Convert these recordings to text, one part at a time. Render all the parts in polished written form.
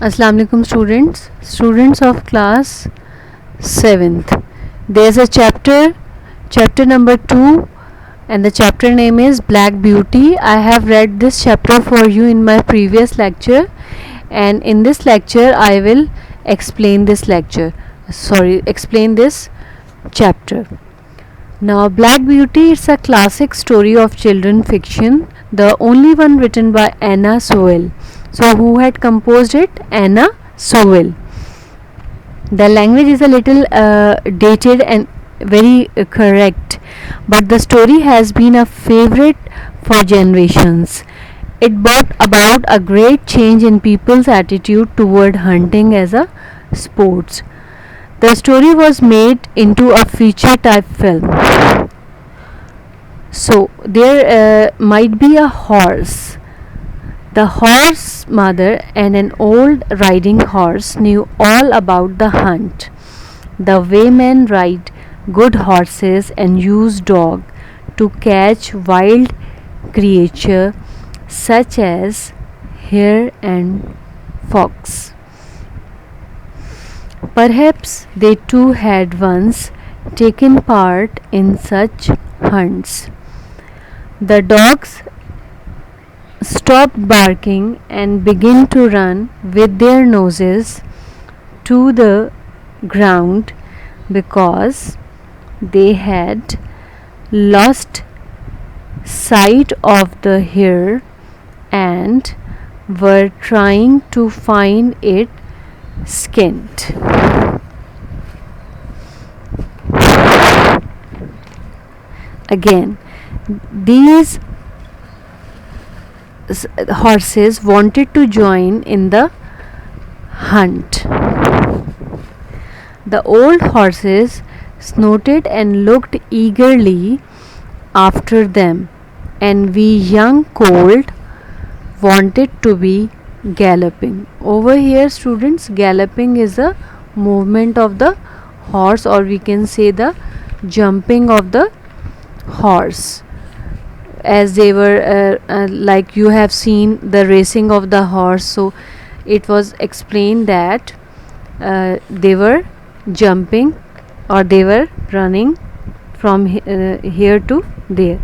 Assalamu alaikum students of class 7th. There's a chapter number 2, and the chapter name is Black Beauty. I have read this chapter for you in my previous lecture, and in this lecture I will explain this chapter. Now, Black Beauty is a classic story of children fiction, the only one written by Anna Sewell. So, who had composed it? Anna Sewell. The language is a little dated and very correct, but the story has been a favorite for generations. It brought about a great change in people's attitude toward hunting as a sport. The story was made into a feature type film. So there might be a horse. The horse mother and an old riding horse knew all about the hunt, the way men ride good horses and use dog to catch wild creature such as hare and fox. Perhaps they too had once taken part in such hunts. The dogs stopped barking and began to run with their noses to the ground because they had lost sight of the hare and were trying to find it skinned. Again, these horses wanted to join in the hunt. The old horses snorted and looked eagerly after them, and we young colt wanted to be galloping. Over here, students, galloping is a movement of the horse, or we can say the jumping of the horse, as they were like you have seen the racing of the horse. So it was explained that they were jumping or they were running from here to there.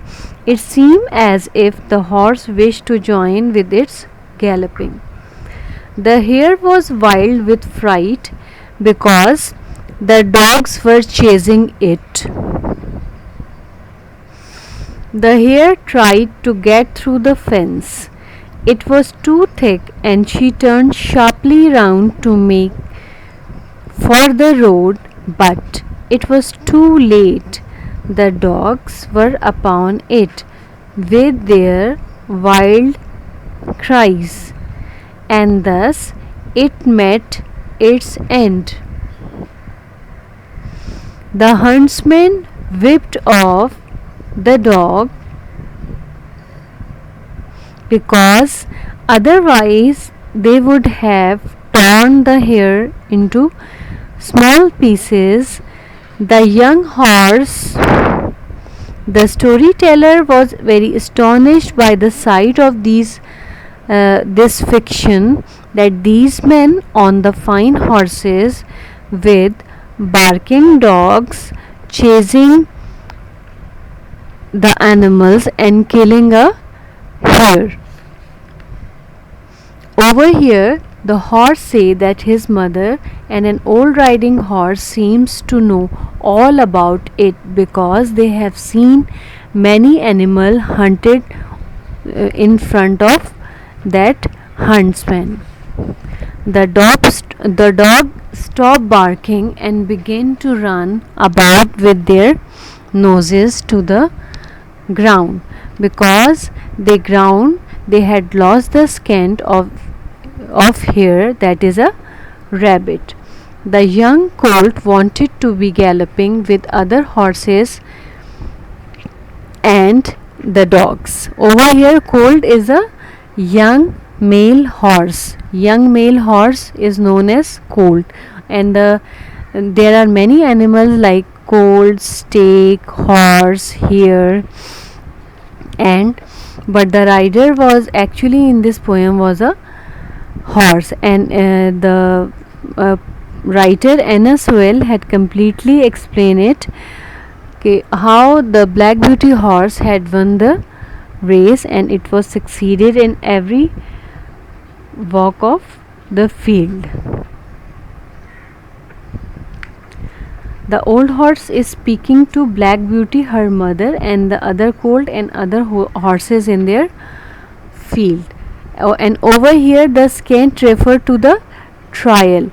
It seemed as if the horse wished to join with its galloping. The hare was wild with fright because the dogs were chasing it. The hare tried to get through the fence. It was too thick, and she turned sharply round to make for the road, but it was too late. The dogs were upon it with their wild cries, and thus it met its end. The huntsman whipped off the dog because otherwise they would have torn the hare into small pieces. The young horse, the storyteller, was very astonished by the sight of this fiction, that these men on the fine horses with barking dogs chasing the animals and killing a hare. Over here, the horse say that his mother and an old riding horse seems to know all about it because they have seen many animal hunted in front of that huntsman. The dog stopped barking and began to run about with their noses to the ground because they had lost the scent of hare, that is a rabbit. The young colt wanted to be galloping with other horses and the dogs. Over here, colt is a young male horse. Young male horse is known as colt, and there are many animals like colt, stag, horse, hare, and but the rider was actually in this poem was a horse, and the writer Anna Sewell had completely explained it, okay, how the Black Beauty horse had won the race and it was succeeded in every walk of the field. The old horse is speaking to Black Beauty, her mother, and the other colt and other horses in their field. And over here, the scant refer to the trial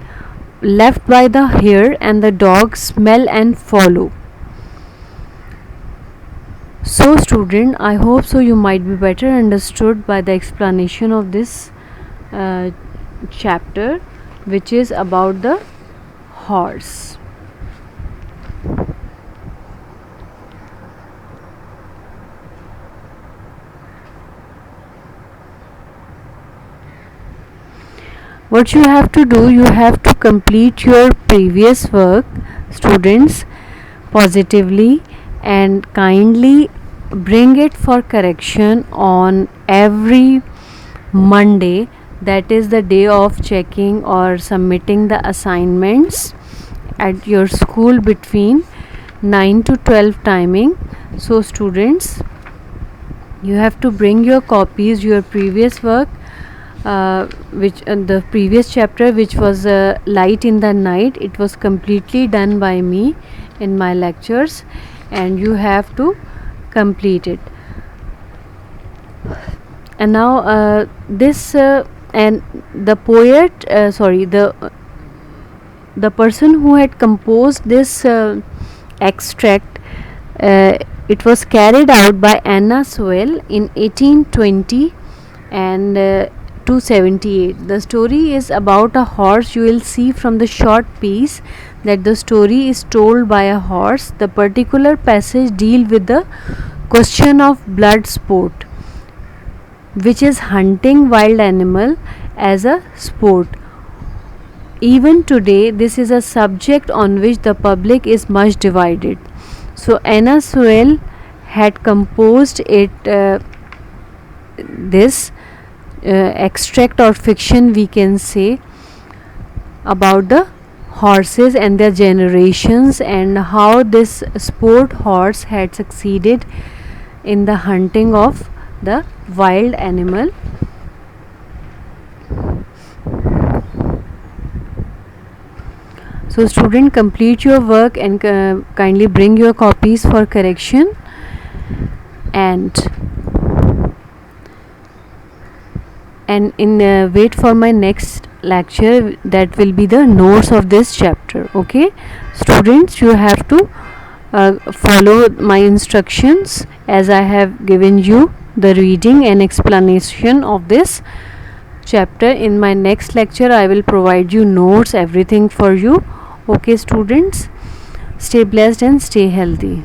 left by the hare and the dog smell and follow. So student, I hope so you might be better understood by the explanation of this chapter, which is about the horse. What you have to do, you have to complete your previous work, students, positively and kindly bring it for correction on every Monday, that is the day of checking or submitting the assignments at your school between 9 to 12 timing. So students, you have to bring your copies, your previous work, which the previous chapter, which was Light in the Night, it was completely done by me in my lectures, and you have to complete it. And now this and the poet, the person who had composed this extract, it was carried out by Anna Sewell in 1820 and 278. The story is about a horse. You will see from the short piece that the story is told by a horse. The particular passage deal with the question of blood sport, which is hunting wild animal as a sport. Even today, this is a subject on which the public is much divided. So Anna Sewell had composed it, this extract or fiction, we can say, about the horses and their generations, and how this sport horse had succeeded in the hunting of the wild animal. So student, complete your work and kindly bring your copies for correction, and in wait for my next lecture, that will be the notes of this chapter. Okay students, you have to follow my instructions as I have given you the reading and explanation of this chapter. In my next lecture, I will provide you notes, everything for you. Okay students, stay blessed and stay healthy.